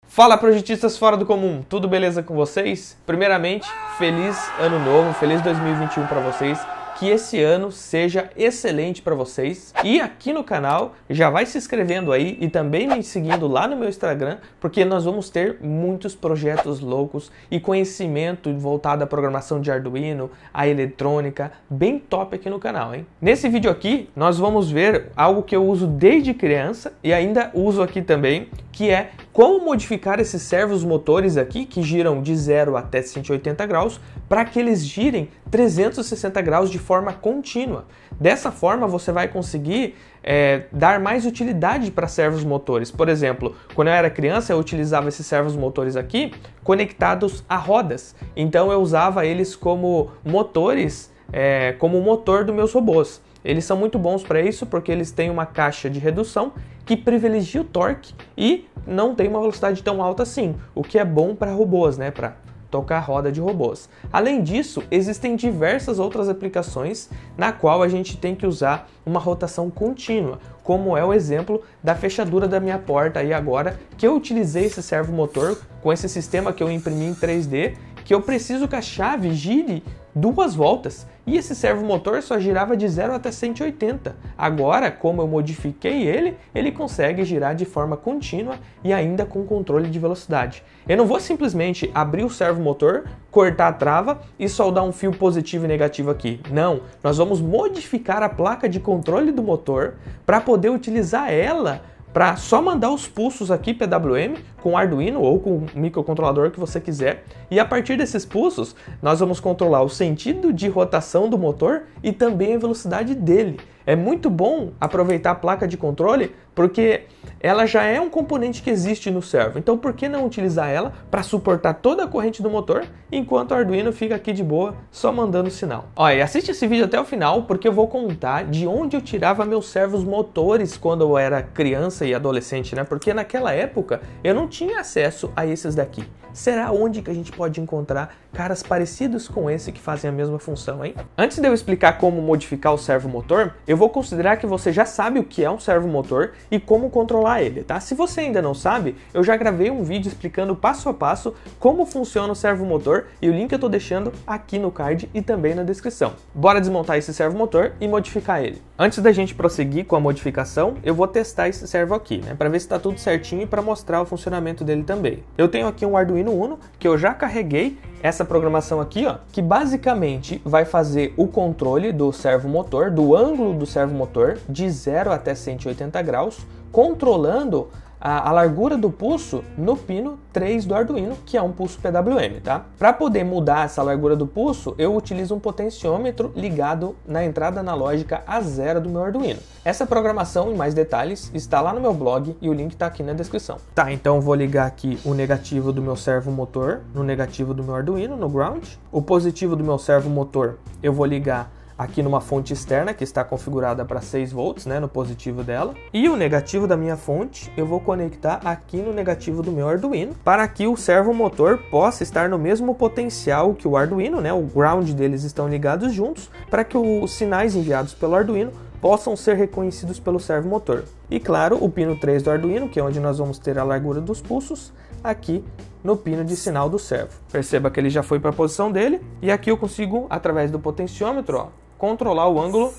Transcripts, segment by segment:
Fala, projetistas fora do comum, tudo beleza com vocês? Primeiramente, feliz ano novo, feliz 2021 para vocês. Que esse ano seja excelente para vocês. E aqui no canal, já vai se inscrevendo aí e também me seguindo lá no meu Instagram, porque nós vamos ter muitos projetos loucos e conhecimento voltado à programação de Arduino, à eletrônica, bem top aqui no canal, hein? Nesse vídeo aqui, nós vamos ver algo que eu uso desde criança e ainda uso aqui também, que é como modificar esses servos motores aqui, que giram de 0 até 180 graus, para que eles girem 360 graus de forma contínua. Dessa forma, você vai conseguir dar mais utilidade para servos motores. Por exemplo, quando eu era criança, eu utilizava esses servos motores aqui conectados a rodas. Então, eu usava eles como motores, como o motor dos meus robôs. Eles são muito bons para isso porque eles têm uma caixa de redução que privilegia o torque e não tem uma velocidade tão alta assim, o que é bom para robôs, né? Para tocar roda de robôs. Além disso, existem diversas outras aplicações na qual a gente tem que usar uma rotação contínua, como é o exemplo da fechadura da minha porta aí agora, que eu utilizei esse servo motor com esse sistema que eu imprimi em 3D, que eu preciso que a chave gire 2 voltas e esse servo motor só girava de 0 até 180. Agora, como eu modifiquei ele consegue girar de forma contínua e ainda com controle de velocidade. Eu não vou simplesmente abrir o servo motor, cortar a trava e soldar um fio positivo e negativo aqui. Não, nós vamos modificar a placa de controle do motor para poder utilizar ela para só mandar os pulsos aqui PWM com Arduino ou com o microcontrolador que você quiser. E a partir desses pulsos, nós vamos controlar o sentido de rotação do motor e também a velocidade dele. É muito bom aproveitar a placa de controle porque ela já é um componente que existe no servo. Então, por que não utilizar ela para suportar toda a corrente do motor, enquanto o Arduino fica aqui de boa, só mandando sinal. Olha, assiste esse vídeo até o final, porque eu vou contar de onde eu tirava meus servos motores quando eu era criança e adolescente, né? Porque naquela época eu não tinha acesso a esses daqui. Será onde que a gente pode encontrar caras parecidos com esse que fazem a mesma função, hein? Antes de eu explicar como modificar o servo motor, eu vou considerar que você já sabe o que é um servo motor e como controlar ele, tá? Se você ainda não sabe, eu já gravei um vídeo explicando passo a passo como funciona o servo motor e o link eu tô deixando aqui no card e também na descrição. Bora desmontar esse servo motor e modificar ele. Antes da gente prosseguir com a modificação, eu vou testar esse servo aqui, né? Para ver se tá tudo certinho e para mostrar o funcionamento dele também. Eu tenho aqui um Arduino Uno que eu já carreguei essa programação aqui, ó, que basicamente vai fazer o controle do servo motor, do ângulo do servo motor de 0 até 180 graus, controlando a largura do pulso no pino 3 do Arduino, que é um pulso PWM, tá? Para poder mudar essa largura do pulso, eu utilizo um potenciômetro ligado na entrada analógica A0 do meu Arduino. Essa programação em mais detalhes está lá no meu blog e o link está aqui na descrição. Tá, então vou ligar aqui o negativo do meu servo motor no negativo do meu Arduino, no ground. O positivo do meu servo motor eu vou ligar aqui numa fonte externa que está configurada para 6 volts, né, no positivo dela. E o negativo da minha fonte eu vou conectar aqui no negativo do meu Arduino, para que o servo motor possa estar no mesmo potencial que o Arduino, né, o ground deles estão ligados juntos, para que os sinais enviados pelo Arduino possam ser reconhecidos pelo servo motor. E claro, o pino 3 do Arduino, que é onde nós vamos ter a largura dos pulsos, aqui no pino de sinal do servo. Perceba que ele já foi para a posição dele, e aqui eu consigo, através do potenciômetro, ó, controlar o ângulo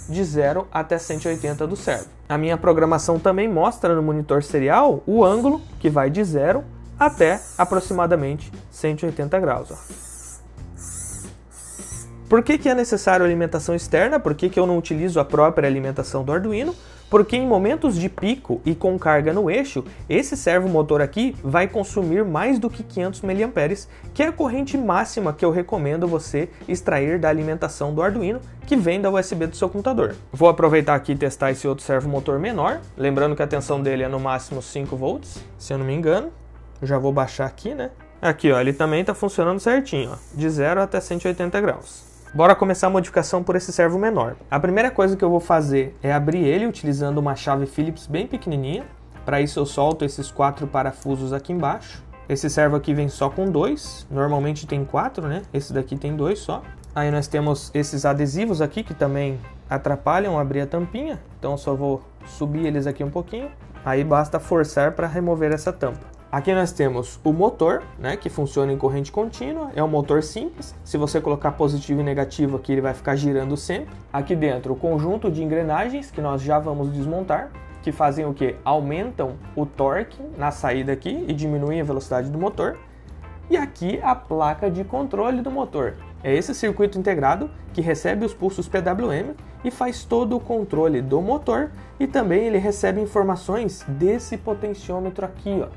de 0 até 180 do servo. A minha programação também mostra no monitor serial o ângulo que vai de 0 até aproximadamente 180 graus. Ó. Por que é necessário alimentação externa? Por que eu não utilizo a própria alimentação do Arduino? Porque em momentos de pico e com carga no eixo, esse servo motor aqui vai consumir mais do que 500 mA, que é a corrente máxima que eu recomendo você extrair da alimentação do Arduino, que vem da USB do seu computador. Vou aproveitar aqui e testar esse outro servo motor menor, lembrando que a tensão dele é no máximo 5 volts, se eu não me engano. Eu já vou baixar aqui, né? Aqui, ó, ele também está funcionando certinho, ó, de 0 até 180 graus. Bora começar a modificação por esse servo menor. A primeira coisa que eu vou fazer é abrir ele utilizando uma chave Phillips bem pequenininha. Para isso eu solto esses 4 parafusos aqui embaixo. Esse servo aqui vem só com 2, normalmente tem 4, né? Esse daqui tem 2 só. Aí nós temos esses adesivos aqui que também atrapalham abrir a tampinha. Então eu só vou subir eles aqui um pouquinho. Aí basta forçar para remover essa tampa. Aqui nós temos o motor, né, que funciona em corrente contínua, é um motor simples. Se você colocar positivo e negativo aqui, ele vai ficar girando sempre. Aqui dentro o conjunto de engrenagens que nós já vamos desmontar, que fazem o que? Aumentam o torque na saída aqui e diminuem a velocidade do motor. E aqui a placa de controle do motor. É esse circuito integrado que recebe os pulsos PWM e faz todo o controle do motor, e também ele recebe informações desse potenciômetro aqui, ó,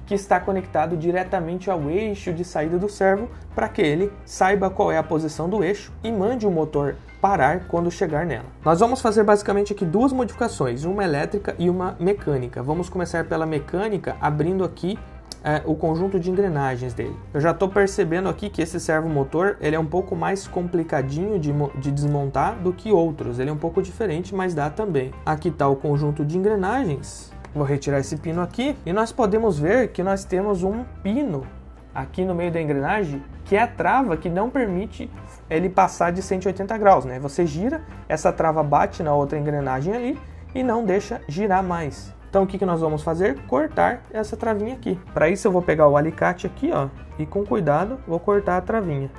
que está conectado diretamente ao eixo de saída do servo, para que ele saiba qual é a posição do eixo e mande o motor parar quando chegar nela. Nós vamos fazer basicamente aqui duas modificações, uma elétrica e uma mecânica. Vamos começar pela mecânica, abrindo aqui o conjunto de engrenagens dele. Eu já estou percebendo aqui que esse servomotor ele é um pouco mais complicadinho de desmontar do que outros. Ele é um pouco diferente, mas dá também. Aqui está o conjunto de engrenagens. Vou retirar esse pino aqui e nós podemos ver que nós temos um pino aqui no meio da engrenagem, que é a trava que não permite ele passar de 180 graus, né? Você gira, essa trava bate na outra engrenagem ali e não deixa girar mais. Então o que nós vamos fazer? Cortar essa travinha aqui. Para isso eu vou pegar o alicate aqui, ó, e com cuidado vou cortar a travinha.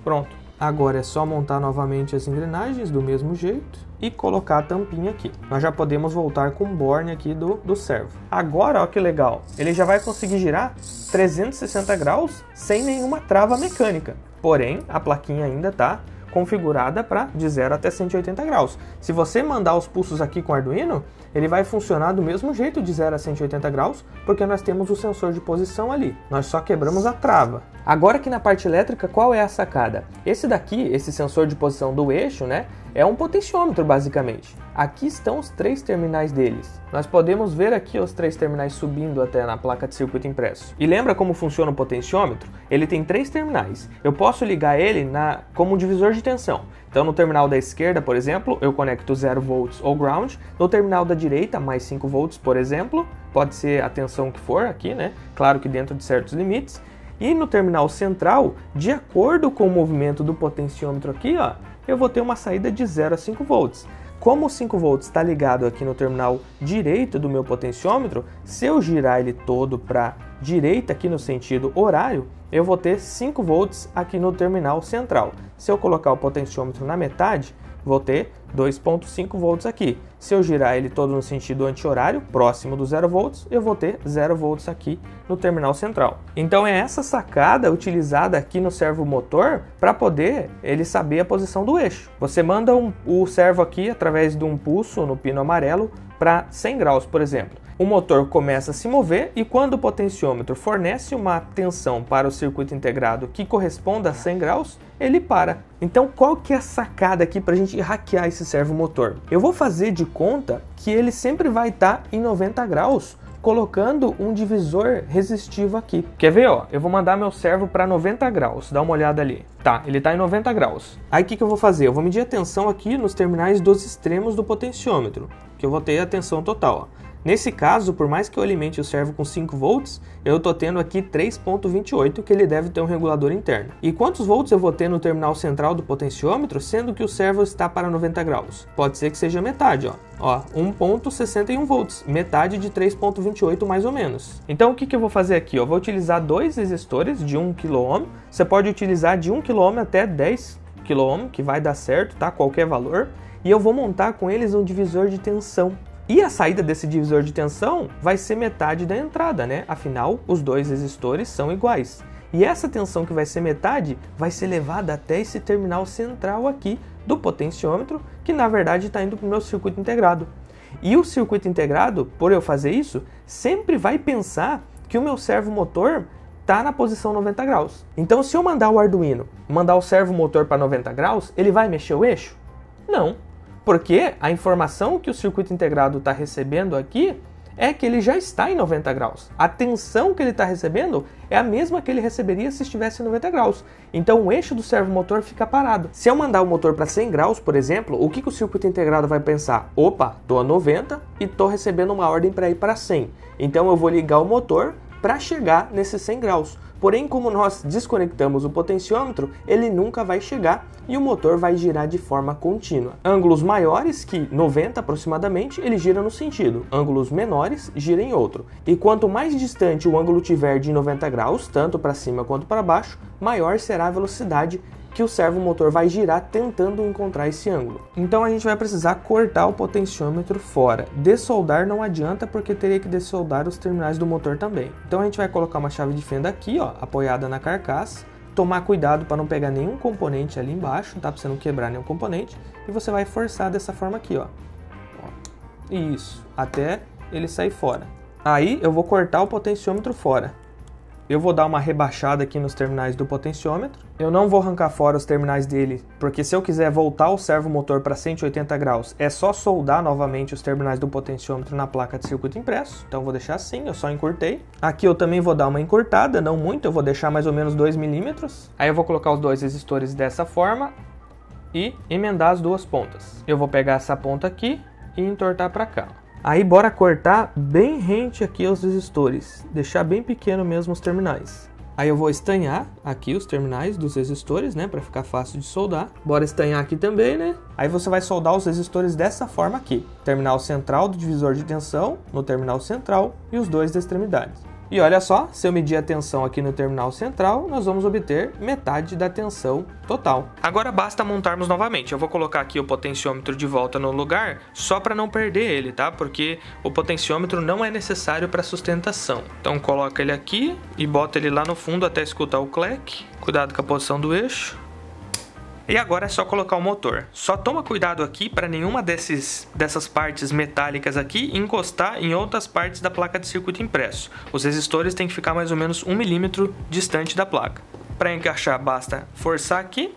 Pronto. Agora é só montar novamente as engrenagens do mesmo jeito e colocar a tampinha aqui. Nós já podemos voltar com o borne aqui do servo. Agora, ó que legal, ele já vai conseguir girar 360 graus sem nenhuma trava mecânica. Porém, a plaquinha ainda está configurada para de 0 até 180 graus. Se você mandar os pulsos aqui com o Arduino, ele vai funcionar do mesmo jeito de 0 a 180 graus, porque nós temos o sensor de posição ali. Nós só quebramos a trava. Agora aqui na parte elétrica, qual é a sacada? Esse daqui, esse sensor de posição do eixo, né, é um potenciômetro basicamente. Aqui estão os 3 terminais deles. Nós podemos ver aqui os 3 terminais subindo até na placa de circuito impresso. E lembra como funciona o potenciômetro? Ele tem 3 terminais. Eu posso ligar ele como um divisor de tensão. Então no terminal da esquerda, por exemplo, eu conecto 0 volts ou ground. No terminal da direita, mais 5 volts, por exemplo. Pode ser a tensão que for aqui, né? Claro que dentro de certos limites. E no terminal central, de acordo com o movimento do potenciômetro aqui, ó, eu vou ter uma saída de 0 a 5 volts. Como o 5 volts está ligado aqui no terminal direito do meu potenciômetro, se eu girar ele todo para direita aqui no sentido horário, eu vou ter 5 volts aqui no terminal central. Se eu colocar o potenciômetro na metade, vou ter 2,5 volts aqui. Se eu girar ele todo no sentido anti-horário, próximo do 0 volts, eu vou ter 0 volts aqui no terminal central. Então é essa sacada utilizada aqui no servomotor para poder ele saber a posição do eixo. Você manda o servo aqui através de um pulso no pino amarelo para 100 graus, por exemplo. O motor começa a se mover e quando o potenciômetro fornece uma tensão para o circuito integrado que corresponda a 100 graus, ele para. Então qual que é a sacada aqui para a gente hackear esse servomotor? Eu vou fazer de conta que ele sempre vai estar em 90 graus, colocando um divisor resistivo aqui. Quer ver, ó? Eu vou mandar meu servo para 90 graus, dá uma olhada ali. Tá, ele está em 90 graus. Aí o que eu vou fazer? Eu vou medir a tensão aqui nos terminais dos extremos do potenciômetro, que eu vou ter a tensão total, ó. Nesse caso, por mais que eu alimente o servo com 5 volts, eu estou tendo aqui 3,28, que ele deve ter um regulador interno. E quantos volts eu vou ter no terminal central do potenciômetro, sendo que o servo está para 90 graus? Pode ser que seja metade, ó 1,61 volts, metade de 3,28 mais ou menos. Então o que eu vou fazer aqui? Eu vou utilizar 2 resistores de 1 kΩ, você pode utilizar de 1 kΩ até 10 kΩ, que vai dar certo, tá? Qualquer valor. E eu vou montar com eles um divisor de tensão. E a saída desse divisor de tensão vai ser metade da entrada, né? Afinal, os 2 resistores são iguais. E essa tensão que vai ser metade vai ser levada até esse terminal central aqui do potenciômetro, que na verdade está indo para o meu circuito integrado. E o circuito integrado, por eu fazer isso, sempre vai pensar que o meu servomotor está na posição 90 graus. Então, se eu mandar o Arduino, mandar o servomotor para 90 graus, ele vai mexer o eixo? Não. Porque a informação que o circuito integrado está recebendo aqui é que ele já está em 90 graus. A tensão que ele está recebendo é a mesma que ele receberia se estivesse em 90 graus. Então o eixo do servomotor fica parado. Se eu mandar o motor para 100 graus, por exemplo, o que o circuito integrado vai pensar? Opa, estou a 90 e estou recebendo uma ordem para ir para 100. Então eu vou ligar o motor para chegar nesses 100 graus. Porém, como nós desconectamos o potenciômetro, ele nunca vai chegar e o motor vai girar de forma contínua. Ângulos maiores, que 90 aproximadamente, ele gira no sentido. Ângulos menores, gira em outro. E quanto mais distante o ângulo tiver de 90 graus, tanto para cima quanto para baixo, maior será a velocidade que o servomotor vai girar tentando encontrar esse ângulo. Então a gente vai precisar cortar o potenciômetro fora. Dessoldar não adianta porque teria que dessoldar os terminais do motor também. Então a gente vai colocar uma chave de fenda aqui, ó, apoiada na carcaça. Tomar cuidado para não pegar nenhum componente ali embaixo, tá? Para você não quebrar nenhum componente. E você vai forçar dessa forma aqui, ó. Isso, até ele sair fora. Aí eu vou cortar o potenciômetro fora. Eu vou dar uma rebaixada aqui nos terminais do potenciômetro. Eu não vou arrancar fora os terminais dele, porque se eu quiser voltar o servomotor para 180 graus, é só soldar novamente os terminais do potenciômetro na placa de circuito impresso. Então eu vou deixar assim, eu só encurtei. Aqui eu também vou dar uma encurtada, não muito, eu vou deixar mais ou menos 2 milímetros. Aí eu vou colocar os dois resistores dessa forma e emendar as duas pontas. Eu vou pegar essa ponta aqui e entortar para cá. Aí bora cortar bem rente aqui os resistores, deixar bem pequeno mesmo os terminais. Aí eu vou estanhar aqui os terminais dos resistores, né, para ficar fácil de soldar. Bora estanhar aqui também, né? Aí você vai soldar os resistores dessa forma aqui. Terminal central do divisor de tensão no terminal central e os dois das extremidades. E olha só, se eu medir a tensão aqui no terminal central, nós vamos obter metade da tensão total. Agora basta montarmos novamente. Eu vou colocar aqui o potenciômetro de volta no lugar, só para não perder ele, tá? Porque o potenciômetro não é necessário para sustentação. Então coloca ele aqui e bota ele lá no fundo até escutar o clack. Cuidado com a posição do eixo. E agora é só colocar o motor. Só toma cuidado aqui para nenhuma dessas partes metálicas aqui encostar em outras partes da placa de circuito impresso. Os resistores têm que ficar mais ou menos 1 milímetro distante da placa. Para encaixar basta forçar aqui,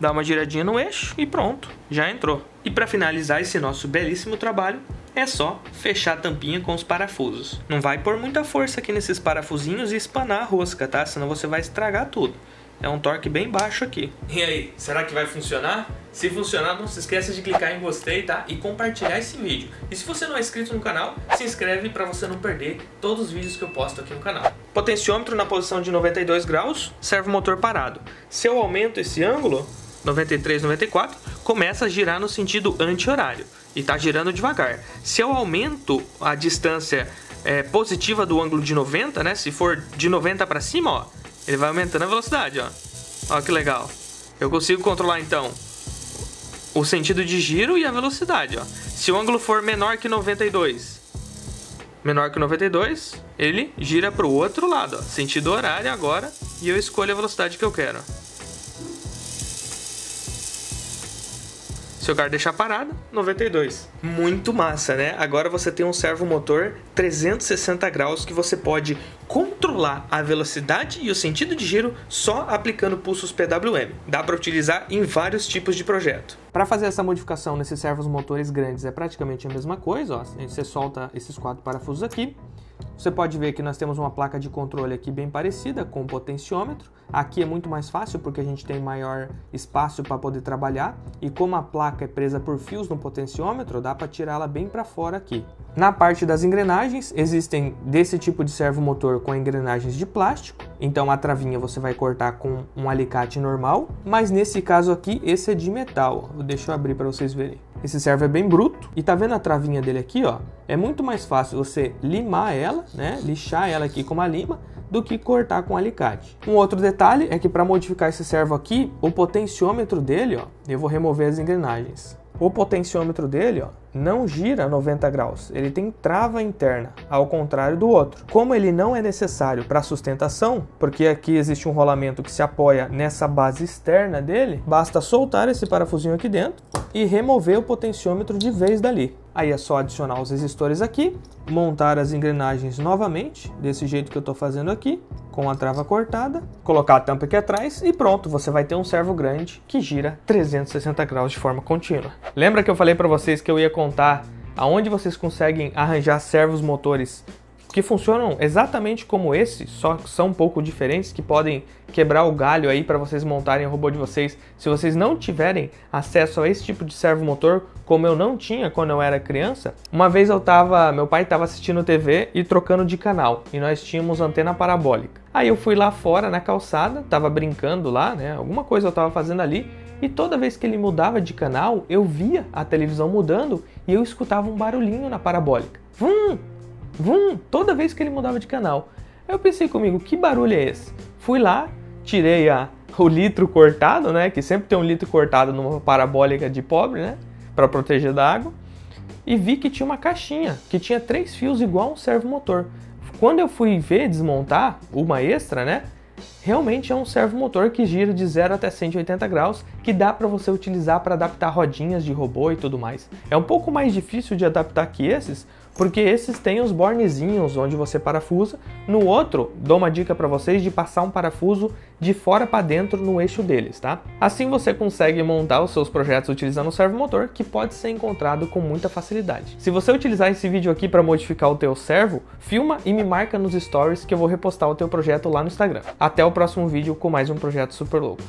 dar uma giradinha no eixo e pronto, já entrou. E para finalizar esse nosso belíssimo trabalho, é só fechar a tampinha com os parafusos. Não vai pôr muita força aqui nesses parafusinhos e espanar a rosca, tá? Senão você vai estragar tudo. É um torque bem baixo aqui. E aí, será que vai funcionar? Se funcionar, não se esqueça de clicar em gostei, tá? E compartilhar esse vídeo. E se você não é inscrito no canal, se inscreve para você não perder todos os vídeos que eu posto aqui no canal. Potenciômetro na posição de 92 graus, servomotor parado. Se eu aumento esse ângulo, 93, 94, começa a girar no sentido anti-horário. E tá girando devagar. Se eu aumento a distância positiva do ângulo de 90, né? Se for de 90 para cima, ó, ele vai aumentando a velocidade, ó. Ó que legal. Eu consigo controlar então o sentido de giro e a velocidade, ó. Se o ângulo for menor que 92, ele gira para o outro lado, ó. Sentido horário agora, e eu escolho a velocidade que eu quero. Se eu quero deixar parado, 92. Muito massa, né? Agora você tem um servomotor 360 graus que você pode controlar a velocidade e o sentido de giro só aplicando pulsos PWM. Dá para utilizar em vários tipos de projeto. Para fazer essa modificação nesses servomotores grandes é praticamente a mesma coisa, ó. Você solta esses 4 parafusos aqui. Você pode ver que nós temos uma placa de controle aqui bem parecida com o potenciômetro. Aqui é muito mais fácil porque a gente tem maior espaço para poder trabalhar. E como a placa é presa por fios no potenciômetro, dá para tirá-la bem para fora aqui. Na parte das engrenagens, existem desse tipo de servomotor com engrenagens de plástico. Então a travinha você vai cortar com um alicate normal. Mas nesse caso aqui, esse é de metal. Deixa eu abrir para vocês verem. Esse servo é bem bruto. E tá vendo a travinha dele aqui, ó? É muito mais fácil você limar ela, né? Lixar ela aqui com uma lima, do que cortar com alicate. Um outro detalhe é que para modificar esse servo aqui, o potenciômetro dele, ó, eu vou remover as engrenagens. O potenciômetro dele, ó, não gira 90 graus, ele tem trava interna, ao contrário do outro. Como ele não é necessário para sustentação, porque aqui existe um rolamento que se apoia nessa base externa dele, basta soltar esse parafusinho aqui dentro e remover o potenciômetro de vez dali. Aí é só adicionar os resistores aqui, montar as engrenagens novamente, desse jeito que eu estou fazendo aqui, com a trava cortada, colocar a tampa aqui atrás e pronto, você vai ter um servo grande que gira 360 graus de forma contínua. Lembra que eu falei para vocês que eu ia contar aonde vocês conseguem arranjar servos motores que funcionam exatamente como esse, só que são um pouco diferentes, que podem quebrar o galho aí para vocês montarem o robô de vocês. Se vocês não tiverem acesso a esse tipo de servomotor, como eu não tinha quando eu era criança, uma vez meu pai estava assistindo TV e trocando de canal, e nós tínhamos antena parabólica. Aí eu fui lá fora na calçada, tava brincando lá, né? Alguma coisa eu tava fazendo ali, e toda vez que ele mudava de canal, eu via a televisão mudando e eu escutava um barulhinho na parabólica. Vum! Vum! Toda vez que ele mudava de canal. Aí eu pensei comigo, que barulho é esse? Fui lá, tirei o litro cortado, né? Que sempre tem um litro cortado numa parabólica de pobre, né? Para proteger da água. E vi que tinha uma caixinha, que tinha 3 fios igual um servomotor. Quando eu fui ver, desmontar, uma extra, né? Realmente é um servomotor que gira de 0 até 180 graus, que dá para você utilizar para adaptar rodinhas de robô e tudo mais. É um pouco mais difícil de adaptar que esses, porque esses têm os bornezinhos onde você parafusa. No outro, dou uma dica para vocês de passar um parafuso de fora para dentro no eixo deles, tá? Assim você consegue montar os seus projetos utilizando o servomotor, que pode ser encontrado com muita facilidade. Se você utilizar esse vídeo aqui para modificar o teu servo, filma e me marca nos stories que eu vou repostar o teu projeto lá no Instagram. Até o próximo vídeo com mais um projeto super louco.